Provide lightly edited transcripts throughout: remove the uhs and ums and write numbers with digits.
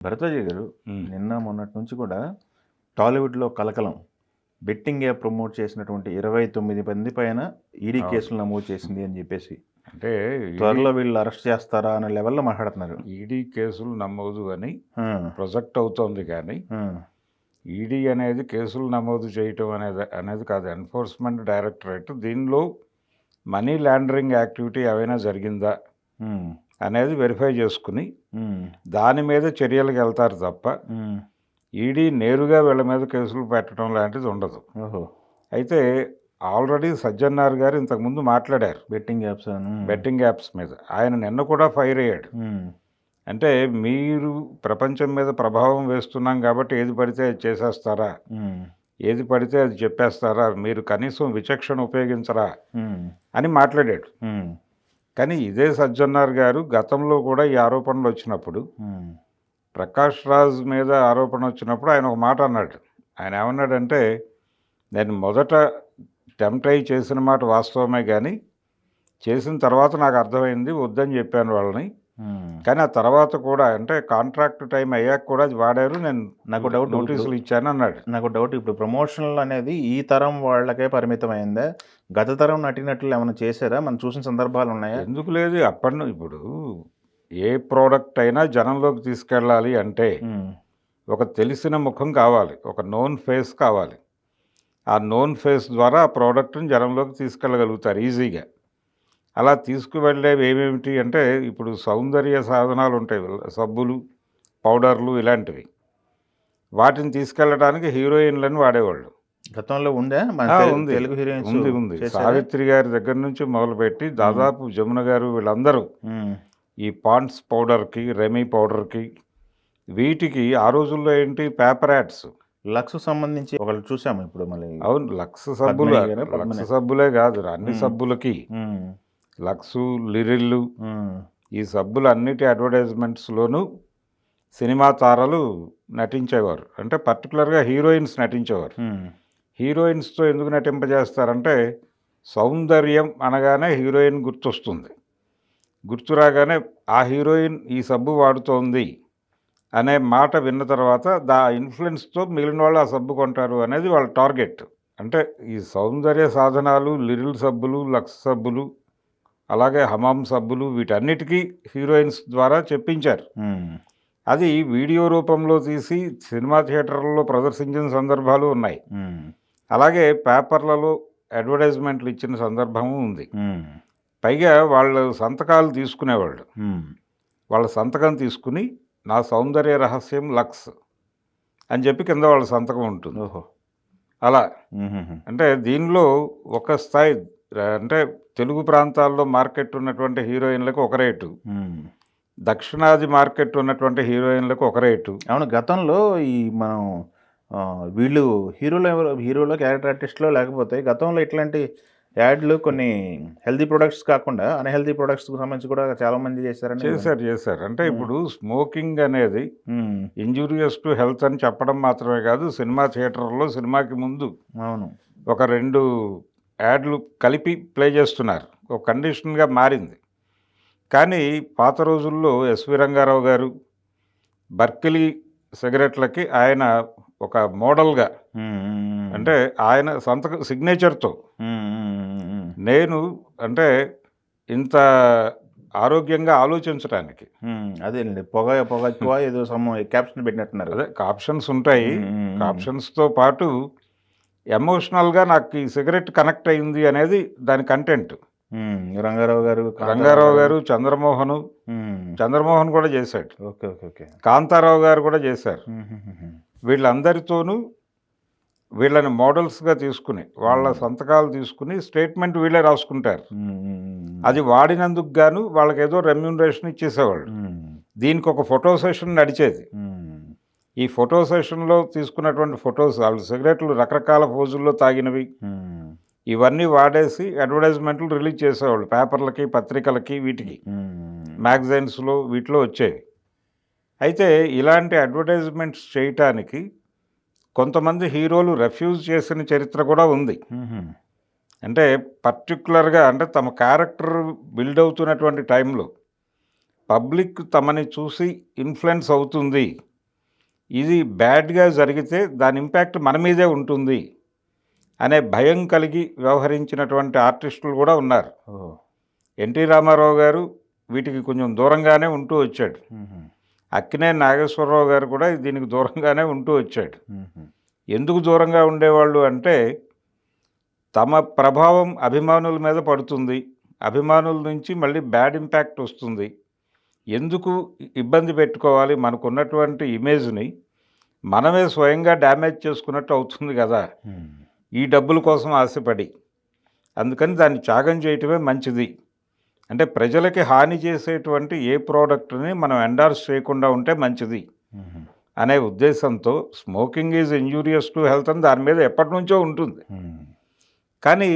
భరద్వాజ గారు హ్మ్. నిన్న మొన్నటి నుంచి కూడా టాలీవుడ్‌లో కలకలం. బెట్టింగ్ యాప్ ప్రమోట్ చేసినటువంటి 29 మంది పైన ఈడీ అవును. కేసులు నమోదు చేసింది అని చెప్పేసి. అంటే త్వరలో వీళ్ళు అరెస్ట్ చేస్తారా అనే లెవెల్‌లో మాట్లాడుతున్నారు. ఈడీ కేసులు నమోదు అని ఆ! ప్రొజెక్ట్ అవుతోంది కానీ, ఆ! ఈడీ అనేది కేసులు నమోదు చేయటం అనేది కాదు. ఎన్ఫోర్స్మెంట్ డైరెక్టరేట్ దీనిలో మనీ లాండరింగ్ యాక్టివిటీ ఏమైనా జరిగిందా హ్మ్. అనేది వెరిఫై చేసుకుని, హ్మ్. దాని మీద చర్యలకు వెళ్తారు తప్ప, హ్మ్. ఈడీ నేరుగా వీళ్ళ మీద కేసులు పెట్టడం లాంటిది ఉండదు. ఓహో! అయితే ఆల్రెడీ సజ్జన్నార్ గారు ఇంతకుముందు మాట్లాడారు బెట్టింగ్ యాప్స్ అని. బెట్టింగ్ యాప్స్ మీద. ఆయన నిన్న కూడా ఫైర్ అయ్యాడు. హ్మ్. అంటే మీరు ప్రపంచం మీద ప్రభావం వేస్తున్నాం కాబట్టి ఏది పడితే అది చేసేస్తారా? హ్మ్. ఏది పడితే అది చెప్పేస్తారా? మీరు కనీసం విచక్షణ ఉపయోగించరా? హ్మ్. అని మాట్లాడాడు. హ్మ్. కానీ ఇదే సజ్జన్నార్ గారు గతంలో కూడా ఈ ఆరోపణలు వచ్చినప్పుడు, హ్మ్. ప్రకాష్ రాజ్ మీద ఆరోపణ వచ్చినప్పుడు ఆయన ఒక మాట అన్నాడు. ఆయన ఏమన్నాడంటే, నేను మొదట టెంప్ట్ అయ్యి చేసిన మాట వాస్తవమే కానీ, చేసిన తర్వాత నాకు అర్థమైంది వద్దని చెప్పాను వాళ్ళని. హ్మ్. కానీ ఆ తర్వాత కూడా అంటే కాంట్రాక్ట్ టైం అయ్యాక కూడా అది వాడారు. నేను నాకు డౌట్ ఇప్పుడు నోటీసులు ఇచ్చాను అన్నాడు. నాకు డౌట్ ఇప్పుడు ప్రమోషన్‌లు అనేది ఈ తరం వాళ్ళకే పరిమితమైందా? గత తరం నటీనటులు ఏమైనా చేశారా? మనం చూసిన సందర్భాలు ఉన్నాయా? ఎందుకు లేదు ఇప్పుడు ఏ ప్రోడక్ట్ అయినా జనంలోకి తీసుకెళ్ళాలి అంటే హ్మ్. ఒక తెలిసిన ముఖం కావాలి. ఒక నోన్ ఫేస్ కావాలి. ఆ నోన్ ఫేస్ ద్వారా ఆ ప్రోడక్ట్‌ని జనంలోకి తీసుకెళ్ళగలుగుతారు ఈజీగా. అలా తీసుకువెళ్ళేవి ఏమేమిటి అంటే ఇప్పుడు సౌందర్య సాధనాలు ఉంటాయి. సబ్బులు, పౌడర్లు ఇలాంటివి. వాటిని తీసుకెళ్ళడానికి హీరోయిన్‌లని వాడేవాళ్ళు. గతంలో ఉందా? మన ఉంది. తెలుగు హీరోయిన్స్ ఉంది. చేశారా? సావిత్రి గారి దగ్గర నుంచి మొదలుపెట్టి దాదాపు జమున గారు వీళ్ళందరూ హ్మ్. ఈ పాండ్స్ పౌడర్‌కి, రెమీ పౌడర్‌కి వీటికి ఆ రోజుల్లో ఏంటి పేపర్ యాడ్స్. లక్స్‌కి సంబంధించి ఒకళ్ళు చూసాము ఇప్పుడు మళ్ళీ అవును. పద్మిని గారా? లక్స్ పద్మిని. సబ్బులే కాదు అన్ని హ్మ్. సబ్బులకి. హ్మ్. లక్సు, లిరిల్లు హ్మ్. ఈ సబ్బులన్నిటి అడ్వర్టైజ్‌మెంట్స్‌లోనూ సినిమా తారలు నటించేవారు. అంటే పర్టిక్యులర్‌గా హీరోయిన్స్ నటించేవారు. హ్మ్. హీరోయిన్స్‌తో ఎందుకు నటింపజేస్తారంటే, సౌందర్యం అనగానే హీరోయిన్ గుర్తొస్తుంది. గుర్తు రాగానే ఆ హీరోయిన్ ఈ సబ్బు వాడుతోంది అనే మాట విన్న తర్వాత ఇన్‌ఫ్లూయెన్స్‌తో మిగిలిన వాళ్ళు ఆ సబ్బు కొంటారు అనేది వాళ్ళ టార్గెట్. అంటే ఈ సౌందర్య సాధనాలు, లిరిల్ సబ్బులు, లక్స్ సబ్బులు, అలాగే హమామ్ సబ్బులు వీటన్నిటికీ హీరోయిన్స్ ద్వారా చెప్పించారు. హ్మ్. అది వీడియో రూపంలో తీసి సినిమా థియేటర్లలో ప్రదర్శించిన సందర్భాలు ఉన్నాయి. హ్మ్. అలాగే పేపర్లలో అడ్వర్టైజ్మెంట్లు ఇచ్చిన సందర్భము ఉంది. హ్మ్. పైగా వాళ్ళు సంతకాలు తీసుకునేవాళ్ళు. హ్మ్. వాళ్ళ సంతకం తీసుకుని నా సౌందర్య రహస్యం లక్స్ అని చెప్పి కింద వాళ్ళ సంతకం ఉంటుంది. ఓహో! అలా హుహుహు. అంటే దీనిలో ఒక స్థాయి అంటే తెలుగు ప్రాంతాల్లో మార్కెట్ ఉన్నటువంటి హీరోయిన్లకు ఒక రేటు, హ్మ్. దక్షిణాది మార్కెట్ ఉన్నటువంటి హీరోయిన్లకు ఒక రేటు. అవును. గతంలో ఈ మనం వీళ్ళు హీరోలో క్యారెక్టర్ ఆర్టిస్ట్‌లో లేకపోతే గతంలో ఇట్లాంటి యాడ్‌లు కొన్ని హెల్తీ ప్రొడక్ట్స్ కాకుండా అన్‌హెల్తీ ప్రొడక్ట్స్‌కి సంబంధించి కూడా చాలామంది చేశారని విన్నాను. చేశారు. అంటే హ్మ్. ఇప్పుడు స్మోకింగ్ అనేది హ్మ్. ఇంజూరియస్ టు హెల్త్ అని చెప్పడం మాత్రమే కాదు, సినిమా థియేటర్‌లో సినిమాకి ముందు అవును. ఒక 2 యాడ్లు కలిపి ప్లే చేస్తున్నారు. ఒక కండిషన్‌గా మారింది. కానీ పాత రోజుల్లో ఎస్వి రంగారావు గారు బర్కిలీ సిగరెట్లకి ఆయన ఒక మోడల్‌గా హ్మ్. హ్మ్. అంటే ఆయన సంతకం సిగ్నేచర్‌తో హ్మ్. హ్మ్. హ్మ్. నేను అంటే ఇంత ఆరోగ్యంగా ఆలోచించటానికి అదేలెండి. పొగ ఎక్కువ ఏదో క్యాప్షన్ పెట్టినట్టున్నారు. అదే కాప్షన్స్ ఉంటాయి. హ్మ్. హ్మ్. హ్మ్. కాప్షన్స్‌తో పాటు ఎమోషనల్‌గా నాకు ఈ సిగరెట్ కనెక్ట్ అయింది అనేది దాని కంటెంట్. హ్మ్. రంగారావు గారు, కాంతారావు రంగారావు గారు. గారు, చంద్రమోహన్ హ్మ్. చంద్రమోహన్ కూడా చేశాడు. ఓకే. ఓకే. ఓకే. కాంతారావు గారు కూడా చేశారు. హుహుహుహు. వీళ్ళందరితోనూ వీళ్ళని మోడల్స్‌గా తీసుకుని, వాళ్ళ హ్మ్. సంతకాలు తీసుకుని స్టేట్మెంట్ వీళ్ళే రాసుకుంటారు. హ్మ్. హ్మ్. అది వాడినందుకు గాను వాళ్ళకేదో రెమ్యూనరేషన్ ఇచ్చేసేవాళ్ళు. హ్మ్. దీనికొక ఫోటో సెషన్ నడిచేది. హ్మ్. ఈ ఫోటో సెషన్‌లో తీసుకున్నటువంటి ఫోటోస్ ఆళ్ళు సిగరెట్లు రకరకాల పోజుల్లో తాగినవి, హ్మ్. ఇవన్నీ వాడేసి అడ్వర్టైజ్‌మెంట్లు రిలీజ్ చేసేవాళ్ళు. పేపర్లకి, పత్రికలకి వీటికి. హ్మ్. మ్యాగజైన్స్‌లో వీటిలో వచ్చేవి. అయితే ఇలాంటి అడ్వర్టైజ్‌మెంట్స్ చేయటానికి కొంతమంది హీరోలు రెఫ్యూజ్ చేసిన చరిత్ర కూడా ఉంది. హుహు. అంటే పర్టిక్యులర్‌గా అంటే తమ క్యారెక్టర్ బిల్డ్ అవుతున్నటువంటి టైంలో పబ్లిక్ తమని చూసి ఇన్‌ఫ్లూయెన్స్ అవుతుంది ఇది బ్యాడ్గా జరిగితే దాని ఇంపాక్ట్ మన మీదే ఉంటుంది అనే భయం కలిగి వ్యవహరించినటువంటి ఆర్టిస్టులు కూడా ఉన్నారు. ఓ. ఎన్టీ రామారావు గారు వీటికి కొంచెం దూరంగానే ఉంటూ వచ్చాడు. మ్మ్. అక్కినేని నాగేశ్వరరావు గారు కూడా దీనికి దూరంగానే ఉంటూ వచ్చాడు. మ్మ్. ఎందుకు దూరంగా ఉండేవాళ్ళు అంటే తమ ప్రభావం అభిమానుల మీద పడుతుంది, అభిమానుల నుంచి మళ్ళీ బ్యాడ్ ఇంపాక్ట్ వస్తుంది, ఎందుకు ఇబ్బంది పెట్టుకోవాలి, మనకున్నటువంటి ఇమేజ్ని మనమే స్వయంగా డ్యామేజ్ చేసుకున్నట్టు అవుతుంది కదా మ్మ్. ఈ డబ్బుల కోసం ఆశపడి. అందుకని దాన్ని త్యాగం చేయటమే మంచిది. అంటే ప్రజలకి హాని చేసేటువంటి ఏ ప్రోడక్ట్ని మనం ఎండార్స్ చేయకుండా ఉంటే మంచిది మ్మ్. అనే ఉద్దేశంతో smoking is injurious to health అని దాని మీద ఎప్పటి నుంచో ఉంటుంది. మ్మ్. కానీ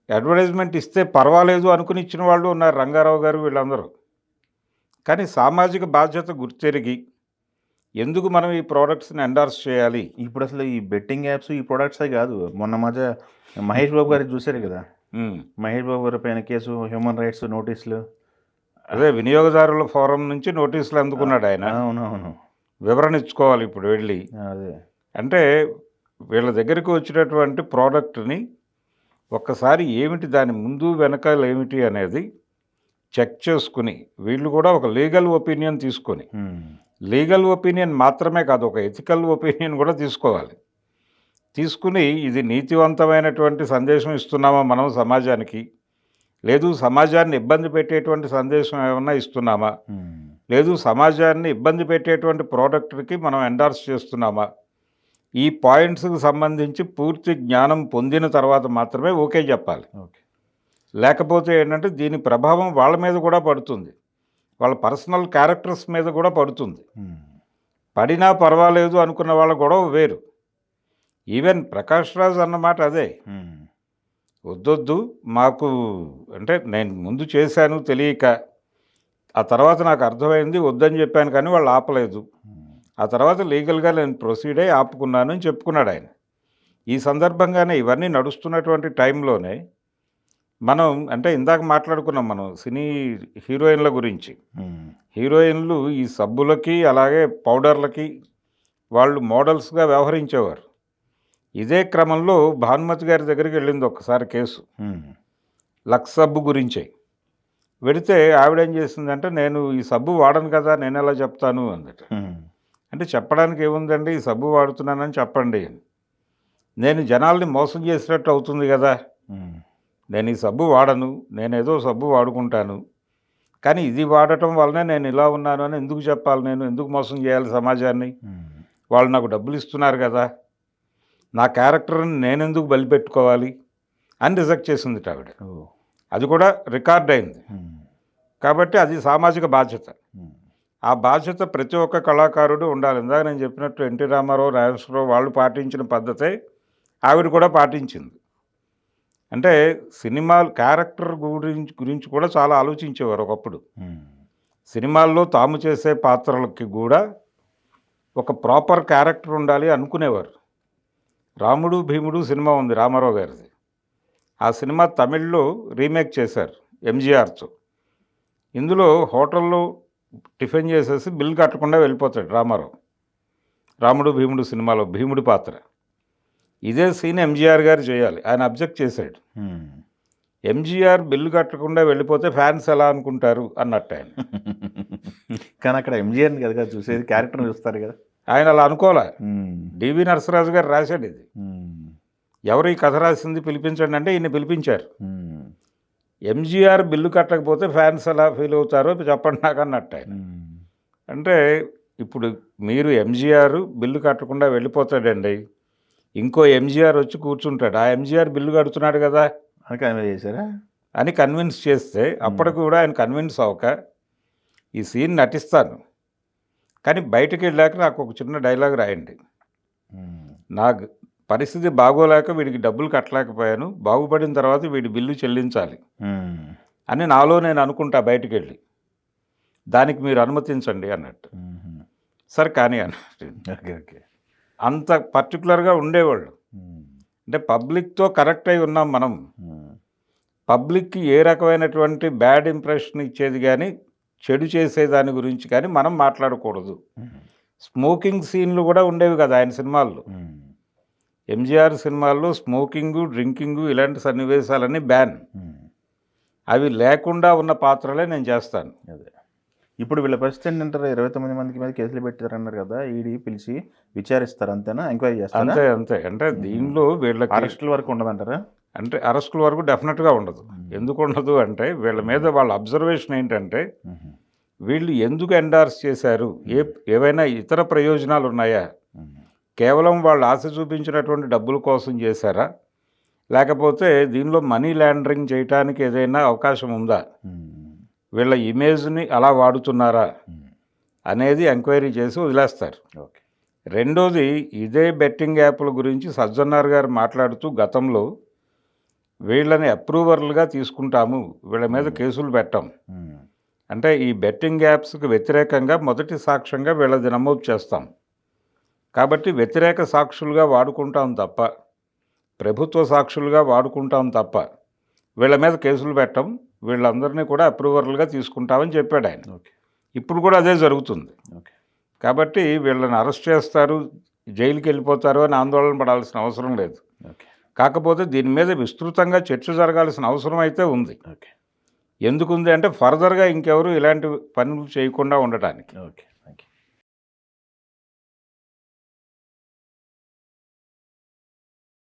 అడ్వర్టైజ్మెంట్ ఇస్తే పర్వాలేదు అనుకుని ఇచ్చిన వాళ్ళు ఉన్నారు, రంగారావు గారు వీళ్ళందరూ. కానీ సామాజిక బాధ్యత గుర్తెరిగి ఎందుకు మనం ఈ ప్రోడక్ట్స్ని ఎండార్స్ చేయాలి? ఇప్పుడు అసలు ఈ బెట్టింగ్ యాప్స్ ఈ ప్రొడక్ట్సే కాదు, మొన్న మధ్య మహేష్ బాబు గారికి చూశారు కదా, మహేష్ బాబు గారి పైన కేసు, హ్యూమన్ రైట్స్ నోటీసులు. అదే వినియోగదారుల ఫోరం నుంచి నోటీసులు అందుకున్నాడు ఆయన. అవునవును, వివరణ ఇచ్చుకోవాలి ఇప్పుడు వెళ్ళి. అదే. అంటే వీళ్ళ దగ్గరికి వచ్చినటువంటి ప్రోడక్ట్ని ఒక్కసారి ఏమిటి దాని ముందు వెనకాల ఏమిటి అనేది చెక్ చేసుకుని వీళ్ళు కూడా ఒక లీగల్ ఒపీనియన్ తీసుకొని, మ్మ్. లీగల్ ఒపీనియన్ మాత్రమే కాదు ఒక ఎథికల్ ఒపీనియన్ కూడా తీసుకోవాలి. తీసుకుని ఇది నీతివంతమైనటువంటి సందేశం ఇస్తున్నామా మనం సమాజానికి, లేదు సమాజాన్ని ఇబ్బంది పెట్టేటువంటి సందేశం ఏమన్నా ఇస్తున్నామా, మ్మ్. లేదు సమాజాన్ని ఇబ్బంది పెట్టేటువంటి ప్రోడక్ట్కి మనం ఎండార్స్ చేస్తున్నామా, ఈ పాయింట్స్కి సంబంధించి పూర్తి జ్ఞానం పొందిన తర్వాత మాత్రమే ఓకే చెప్పాలి. ఓకే. లేకపోతే ఏంటంటే దీని ప్రభావం వాళ్ళ మీద కూడా పడుతుంది, వాళ్ళ పర్సనల్ క్యారెక్టర్స్ మీద కూడా పడుతుంది. మ్మ్. పడినా పర్వాలేదు అనుకున్న వాళ్ళ గొడవ వేరు. ఈవెన్ ప్రకాష్ రాజ్ అన్నమాట అదే, మ్మ్. వద్దొద్దు మాకు, అంటే నేను ముందు చేశాను తెలియక, ఆ తర్వాత నాకు అర్థమైంది వద్దని చెప్పాను, కానీ వాళ్ళు ఆపలేదు. మ్మ్. ఆ తర్వాత లీగల్గా నేను ప్రొసీడ్ అయ్యి ఆపుకున్నాను అని చెప్పుకున్నాడు ఆయన. ఈ సందర్భంగానే ఇవన్నీ నడుస్తున్నటువంటి టైంలోనే మనం, అంటే ఇందాక మాట్లాడుకున్నాం మనం సినీ హీరోయిన్ల గురించి. మ్మ్. హీరోయిన్లు ఈ సబ్బులకి అలాగే పౌడర్లకి వాళ్ళు మోడల్స్గా వ్యవహరించేవారు. ఇదే క్రమంలో భానుమతి గారి దగ్గరికి వెళ్ళింది ఒక్కసారి కేసు, మ్మ్. లక్స్ సబ్బు గురించే. వెడితే ఆవిడేం చేసిందంటే నేను ఈ సబ్బు వాడను కదా నేను ఎలా చెప్తాను అందట. మ్మ్. అంటే చెప్పడానికి ఏముందండి, ఈ సబ్బు వాడుతున్నానని చెప్పండి. నేను జనాల్ని మోసం చేసినట్టు అవుతుంది కదా, మ్మ్. నేను ఈ సబ్బు వాడను, నేనేదో సబ్బు వాడుకుంటాను, కానీ ఇది వాడటం వల్లనే నేను ఇలా ఉన్నాను అని ఎందుకు చెప్పాలి, నేను ఎందుకు మోసం చేయాలి సమాజాన్ని, మ్మ్. వాళ్ళు నాకు డబ్బులు ఇస్తున్నారు కదా, నా క్యారెక్టర్ని నేనెందుకు బలిపెట్టుకోవాలి అని రిజెక్ట్ చేసింది ఆవిడ. ఓ. అది కూడా రికార్డ్ అయింది. మ్మ్. కాబట్టి అది సామాజిక బాధ్యత. మ్మ్. ఆ బాధ్యత ప్రతి ఒక్క కళాకారుడు ఉండాలి. ఇందాక నేను చెప్పినట్టు ఎన్టీ రామారావు, నాగేశ్వరరావు వాళ్ళు పాటించిన పద్ధతే ఆవిడ కూడా పాటించింది. అంటే సినిమాలు క్యారెక్టర్ గురించి కూడా చాలా ఆలోచించేవారు ఒకప్పుడు. మ్మ్. సినిమాల్లో తాము చేసే పాత్రలకి కూడా ఒక ప్రాపర్ క్యారెక్టర్ ఉండాలి అనుకునేవారు. రాముడు భీముడు సినిమా ఉంది రామారావు గారిది. ఆ సినిమా తమిళ్లో రీమేక్ చేశారు ఎంజీఆర్తో. ఇందులో హోటల్లో టిఫిన్ చేసేసి బిల్ కట్టకుండా వెళ్ళిపోతాడు రామారావు. రాముడు భీముడు సినిమాలో భీముడి పాత్ర. ఇదే సీన్ ఎంజీఆర్ గారు చేయాలి, ఆయన అబ్జెక్ట్ చేశాడు. మ్మ్. ఎంజీఆర్ బిల్లు కట్టకుండా వెళ్ళిపోతే ఫ్యాన్స్ ఎలా అనుకుంటారు అన్నట్టు ఆయన. కానీ అక్కడ ఎంజీఆర్ని కదా చూసేది, క్యారెక్టర్ చూస్తారు కదా. ఆయన అలా అనుకోలే. మ్మ్. డివి నరసరాజు గారు రాశాడు ఇది. మ్మ్. ఎవరు ఈ కథ రాసింది పిలిపించండి అంటే ఈయన పిలిపించారు. మ్మ్. ఎంజీఆర్ బిల్లు కట్టకపోతే ఫ్యాన్స్ ఎలా ఫీల్ అవుతారో చెప్పండి నాకు అన్నట్టు ఆయన. మ్మ్. అంటే ఇప్పుడు మీరు ఎంజీఆర్ బిల్లు కట్టకుండా వెళ్ళిపోతాడండి, ఇంకో ఎంజీఆర్ వచ్చి కూర్చుంటాడు, ఆ ఎంజీఆర్ బిల్లు కడుతున్నాడు కదా అని కన్వే చేశారా అని కన్విన్స్ చేస్తే అప్పటికి కూడా ఆయన కన్విన్స్ అవ్వక ఈ సీన్ నటిస్తాను కానీ బయటకు వెళ్ళాక నాకు ఒక చిన్న డైలాగ్ రాయండి, మ్మ్. నాకు పరిస్థితి బాగోలేక వీడికి డబ్బులు కట్టలేకపోయాను, బాగుపడిన తర్వాత వీడి బిల్లు చెల్లించాలి మ్మ్. అని నాలో నేను అనుకుంటా బయటికి వెళ్ళి, దానికి మీరు అనుమతించండి అన్నట్టు. మ్మ్. సరే కానీ అన్నట్టు. Okay okay. అంత పర్టికులర్గా ఉండేవాళ్ళు. మ్మ్. అంటే పబ్లిక్తో కనెక్ట్ అయి ఉన్నాం మనం. మ్మ్. పబ్లిక్కి ఏ రకమైనటువంటి బ్యాడ్ ఇంప్రెషన్ ఇచ్చేది కానీ చెడు చేసే దాని గురించి కానీ మనం మాట్లాడకూడదు. మ్మ్. స్మోకింగ్ సీన్లు కూడా ఉండేవి కదా ఆయన సినిమాల్లో. ఉమ్. ఎంజీఆర్ సినిమాల్లో స్మోకింగు, డ్రింకింగు ఇలాంటి సన్నివేశాలన్నీ బ్యాన్. ఉమ్. అవి లేకుండా ఉన్న పాత్రలే నేను చేస్తాను. అదే ఇప్పుడు వీళ్ళ పరిస్థితి ఏంటంటారు? 29 మందికి మీద కేసులు పెట్టారన్నారు కదా, ఈడీ పిలిచి విచారిస్తారు అంతేనా? ఎంక్వైరీ చేస్తారా? అంతే అంతే. అంటే దీనిలో వీళ్ళకి అరెస్టుల వరకు ఉండదంటారా? అంటే అరెస్టుల వరకు డెఫినెట్గా ఉండదు. ఎందుకు ఉండదు అంటే వీళ్ళ మీద వాళ్ళ అబ్జర్వేషన్ ఏంటంటే ఉహు. వీళ్ళు ఎందుకు ఎండార్స్ చేశారు, ఏవైనా ఇతర ప్రయోజనాలు ఉన్నాయా, ఉమ్. కేవలం వాళ్ళు ఆశ చూపించినటువంటి డబ్బుల కోసం చేశారా, లేకపోతే దీనిలో మనీ లాండరింగ్ చేయడానికి ఏదైనా అవకాశం ఉందా, ఉమ్. వీళ్ళ ఇమేజ్ని అలా వాడుతున్నారా ఉమ్. అనేది ఎంక్వైరీ చేసి వదిలేస్తారు. ఓకే. రెండోది, ఇదే బెట్టింగ్ యాప్ల గురించి సజ్జనార్ గారు మాట్లాడుతూ గతంలో వీళ్ళని అప్రూవర్లుగా తీసుకుంటాము, వీళ్ళ మీద కేసులు పెట్టాం, ఉమ్. అంటే ఈ బెట్టింగ్ యాప్స్కి వ్యతిరేకంగా మొదటి సాక్ష్యంగా వీళ్ళది నమోదు చేస్తాం, కాబట్టి వ్యతిరేక సాక్షులుగా వాడుకుంటాం తప్ప, ప్రభుత్వ సాక్షులుగా వాడుకుంటాం తప్ప వీళ్ళ మీద కేసులు పెట్టం, వీళ్ళందరినీ కూడా అప్రూవర్లుగా తీసుకుంటామని చెప్పాడు ఆయన. ఓకే. ఇప్పుడు కూడా అదే జరుగుతుంది. ఓకే. కాబట్టి వీళ్ళని అరెస్ట్ చేస్తారు, జైలుకి వెళ్ళిపోతారు అని ఆందోళన పడాల్సిన అవసరం లేదు. ఓకే. కాకపోతే దీని మీద విస్తృతంగా చర్చ జరగాల్సిన అవసరం అయితే ఉంది. ఓకే. ఎందుకుంది అంటే ఫర్దర్గా ఇంకెవరు ఇలాంటి పనులు చేయకుండా ఉండటానికి. ఓకే.